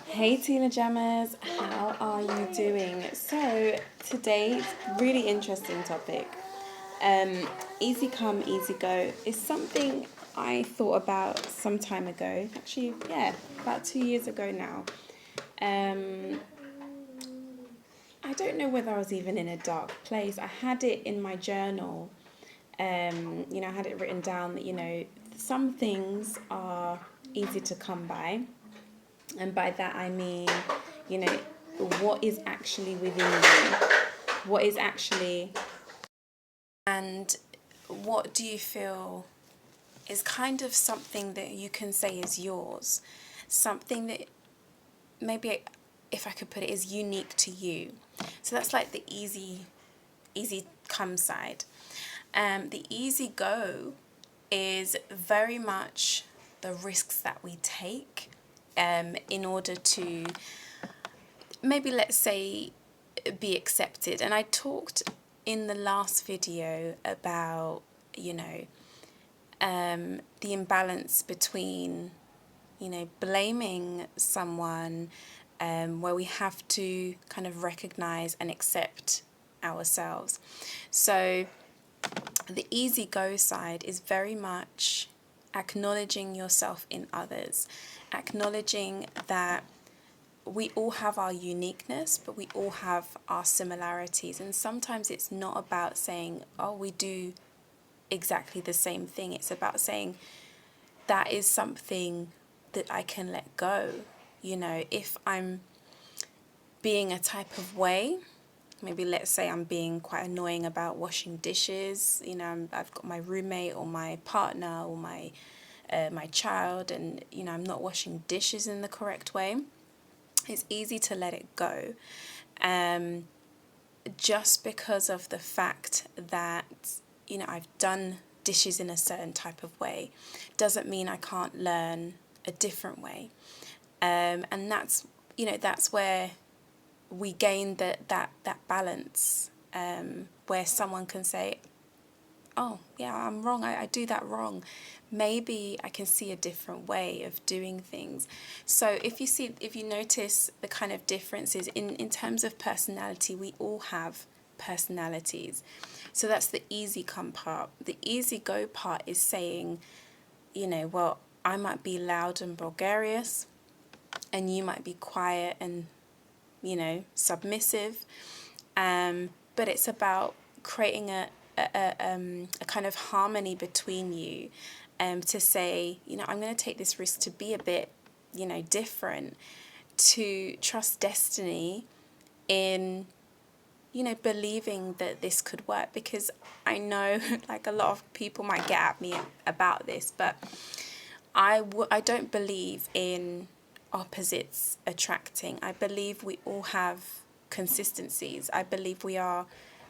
Hey Teela Jammers, how are you doing? So today's really interesting topic. Um, Easy come, easy go is something I thought about some time ago. Actually, yeah, about 2 years ago now. Um, I don't know whether I was even in a dark place. I had it in my journal. I had it written down that some things are easy to come by, and by that I mean, you know, what is actually within you, what is actually, and what do you feel is kind of something that you can say is yours, something that maybe, if I could put it, is unique to you. So that's like the easy come side. The easy go is very much the risks that we take in order to maybe, let's say, be accepted. And I talked in the last video about, the imbalance between, blaming someone, where we have to kind of recognize and accept ourselves. So the easy go side is very much acknowledging yourself in others, acknowledging that we all have our uniqueness, but we all have our similarities. And sometimes it's not about saying, oh, we do exactly the same thing. It's about saying, that is something that I can let go. If I'm being a type of way, maybe let's say I'm being quite annoying about washing dishes. I've got my roommate or my partner or my child, and I'm not washing dishes in the correct way. It's easy to let it go, just because of the fact that I've done dishes in a certain type of way doesn't mean I can't learn a different way, and that's where we gain that balance, where someone can say, oh yeah, I'm wrong, I do that wrong, maybe I can see a different way of doing things. So if you notice the kind of differences in terms of personality, we all have personalities. So that's the easy come part. The easy go part is saying, well, I might be loud and gregarious, and you might be quiet and submissive, but it's about creating a kind of harmony between you, to say, I'm going to take this risk to be a bit, different, to trust destiny in, believing that this could work. Because I know, like, a lot of people might get at me about this, but I don't believe in opposites attracting. I believe we all have consistencies. I believe we are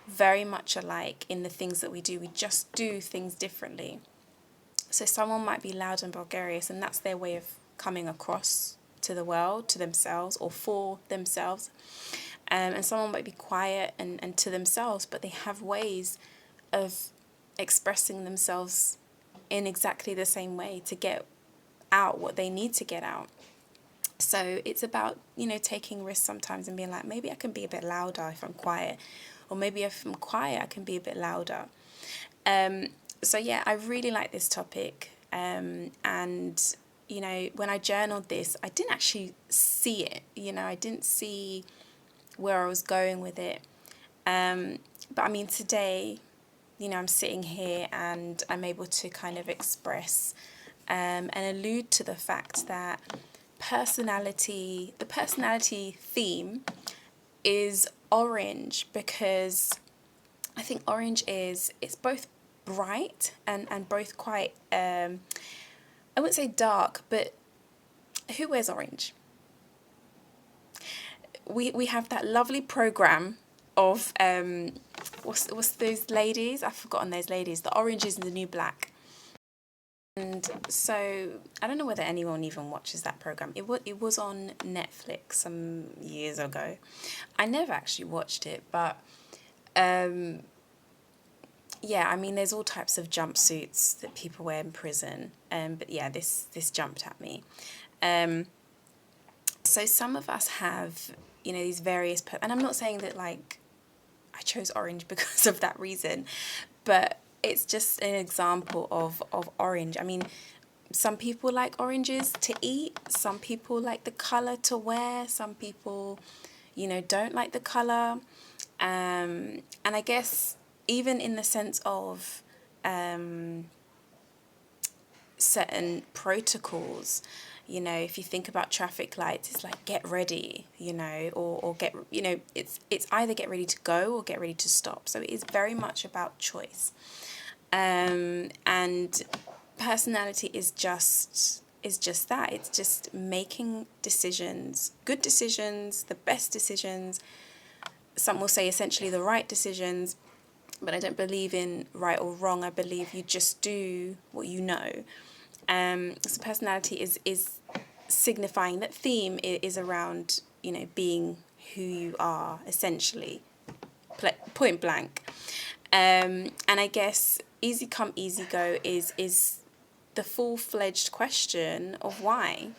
very much alike in the things that we do. We just do things differently. So someone might be loud and gregarious, and that's their way of coming across to the world, to themselves, or for themselves. And someone might be quiet and to themselves, but they have ways of expressing themselves in exactly the same way to get out what they need to get out. So it's about, taking risks sometimes and being like, maybe I can be a bit louder if I'm quiet, or maybe if I'm quiet, I can be a bit louder. So yeah, I really like this topic. And, when I journaled this, I didn't actually see it, I didn't see where I was going with it. But I mean, today, I'm sitting here and I'm able to kind of express, and allude to the fact that the personality theme is orange, because I think orange it's both bright and both quite, I wouldn't say dark, but who wears orange? We have that lovely program of, what's those ladies? I've forgotten those ladies. The Orange is the New Black. And so I don't know whether anyone even watches that program. It was on Netflix some years ago. I never actually watched it, but yeah, I mean, there's all types of jumpsuits that people wear in prison. But yeah, this jumped at me. So some of us have, you know, these various, and I'm not saying that like I chose orange because of that reason, but it's just an example of orange. I mean, some people like oranges to eat, some people like the colour to wear, some people, you know, don't like the colour. And I guess even in the sense of certain protocols, you know, if you think about traffic lights, it's like get ready, you know, or get, you know, it's either get ready to go or get ready to stop. So it is very much about choice. And personality is just that. It's just making decisions, good decisions, the best decisions. Some will say essentially the right decisions, but I don't believe in right or wrong. I believe you just do what you know. So personality is signifying that theme is around, you know, being who you are, essentially, point blank. And I guess easy come, easy go is the full-fledged question of why.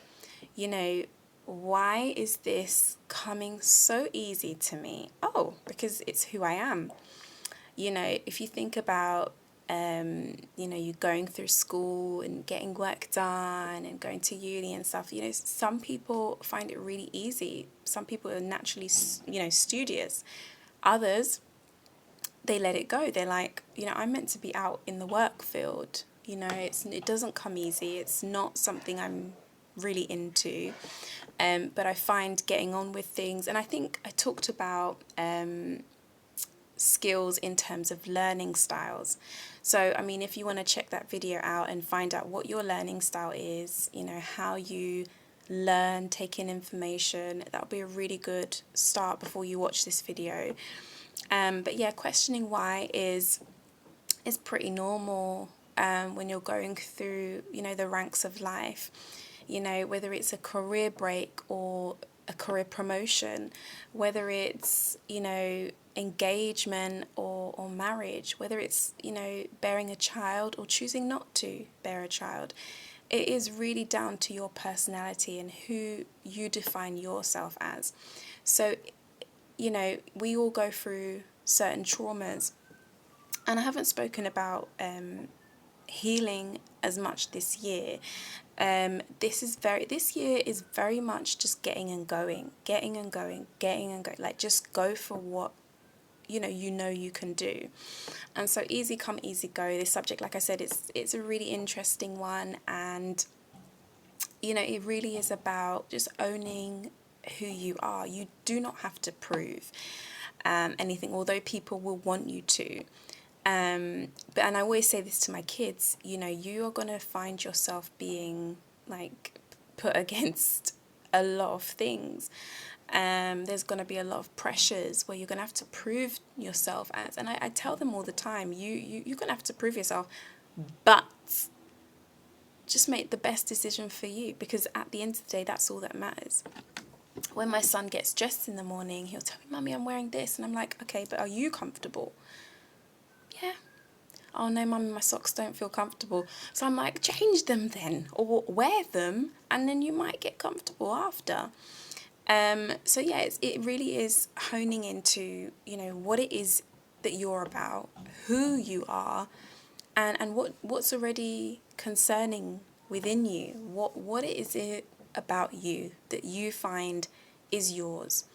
You know, why is this coming so easy to me? Oh, because it's who I am. You know, if you think about, you know, you going through school and getting work done and going to uni and stuff, you know, some people find it really easy. Some people are naturally, you know, studious. Others, they let it go. They're like, you know, I'm meant to be out in the work field. You know, it doesn't come easy. It's not something I'm really into. But I find getting on with things. And I think I talked about skills in terms of learning styles. So, I mean, if you want to check that video out and find out what your learning style is, you know, how you learn, take in information, that'll be a really good start before you watch this video. But yeah, questioning why is pretty normal when you're going through, you know, the ranks of life. You know, whether it's a career break or a career promotion, whether it's, you know, engagement or marriage, whether it's, you know, bearing a child or choosing not to bear a child. It is really down to your personality and who you define yourself as. So, you know, we all go through certain traumas, and I haven't spoken about healing as much this year. This year is very much just getting and going. Like, just go for what you know you can do. And so easy come, easy go. This subject, like I said, it's a really interesting one, and you know, it really is about just owning who you are. You do not have to prove anything, although people will want you to. And I always say this to my kids, you know, you are going to find yourself being like put against a lot of things. There's going to be a lot of pressures where you're going to have to prove yourself as, and I tell them all the time, you're going to have to prove yourself, but just make the best decision for you, because at the end of the day, that's all that matters. When my son gets dressed in the morning, he'll tell me, Mummy, I'm wearing this. And I'm like, okay, but are you comfortable? Yeah. Oh no, Mummy, my socks don't feel comfortable. So I'm like, change them then, or wear them, and then you might get comfortable after. So yeah, it really is honing into, you know, what it is that you're about, who you are, and what's already concerning within you. What is it about you that you find is yours?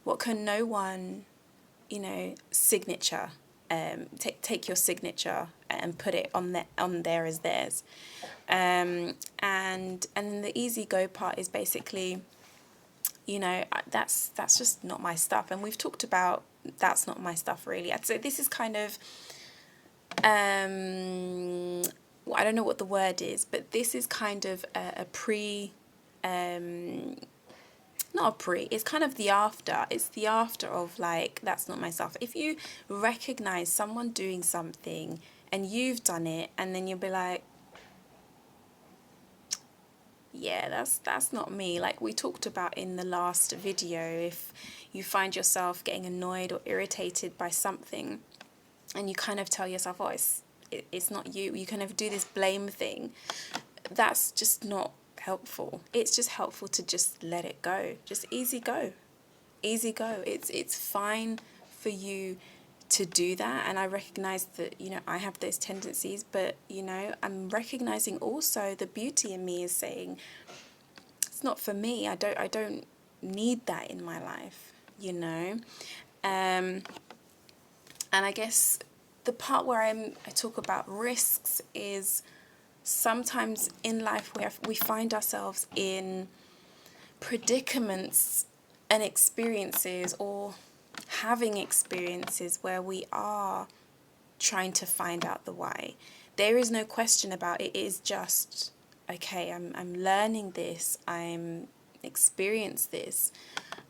What can no one, you know, signature, take your signature and put it on there as theirs. And then the easy go part is basically, you know, that's just not my stuff. And we've talked about that's not my stuff, really. I'd say this is kind of, well, I don't know what the word is, but this is kind of a pre, not a pre, it's kind of the after. It's the after of like, that's not my stuff. If you recognize someone doing something and you've done it, and then you'll be like, yeah, that's not me. Like we talked about in the last video, if you find yourself getting annoyed or irritated by something and you kind of tell yourself, oh, it's not you, you kind of do this blame thing, that's just not helpful. It's just helpful to just let it go. Just easy go. Easy go. It's fine for you to do that, and I recognize that, you know, I have those tendencies, but, you know, I'm recognizing also the beauty in me is saying it's not for me. I don't need that in my life, you know. And I guess the part where I talk about risks is sometimes in life we find ourselves in predicaments and experiences, or having experiences where we are trying to find out the why. There is no question about it. It is just, okay, I'm learning this, I'm experienced this,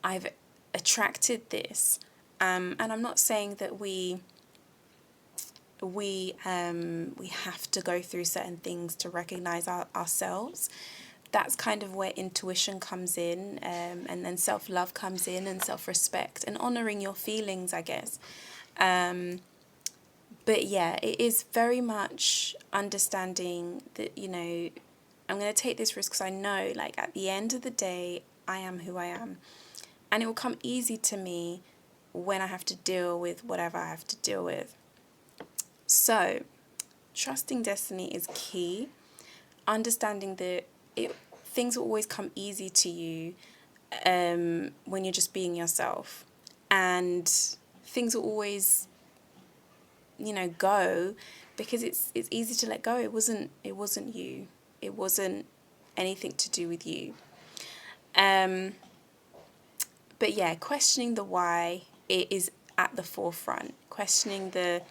I've attracted this, and I'm not saying that we have to go through certain things to recognize ourselves. That's kind of where intuition comes in, and then self-love comes in, and self-respect, and honoring your feelings, I guess. But yeah, it is very much understanding that, you know, I'm going to take this risk because I know, like, at the end of the day, I am who I am. And it will come easy to me when I have to deal with whatever I have to deal with. So, trusting destiny is key. Understanding that things will always come easy to you when you're just being yourself. And things will always, you know, go because it's easy to let go. It wasn't you. It wasn't anything to do with you. But yeah, questioning the why, it is at the forefront. Questioning the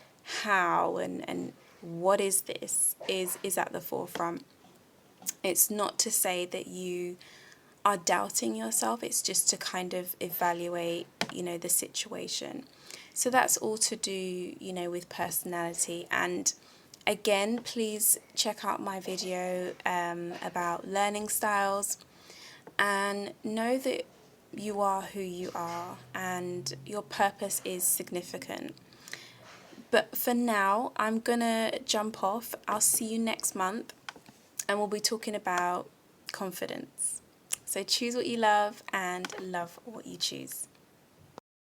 how and what is this is at the forefront. It's not to say that you are doubting yourself. It's just to kind of evaluate, you know, the situation. So that's all to do, you know, with personality. And again, please check out my video about learning styles, and know that you are who you are and your purpose is significant. But for now, I'm gonna jump off. I'll see you next month, and we'll be talking about confidence. So choose what you love and love what you choose.